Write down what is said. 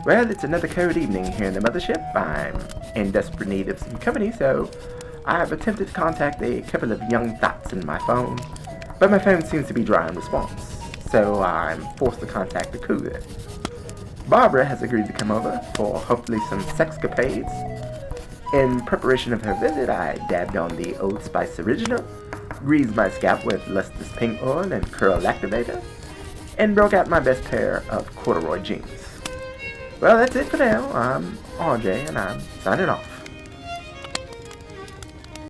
Well, it's another cold evening here in the mothership. I'm in desperate need of some company, so I've attempted to contact a couple of young thoughts in my phone, but my phone seems to be dry in response, so I'm forced to contact the cougar. Barbara has agreed to come over for hopefully some sexcapades. In preparation of her visit, I dabbed on the Old Spice Original, greased my scalp with lustrous pink oil and curl activator, and broke out my best pair of corduroy jeans. Well, that's it for now. I'm RJ, and I'm signing off.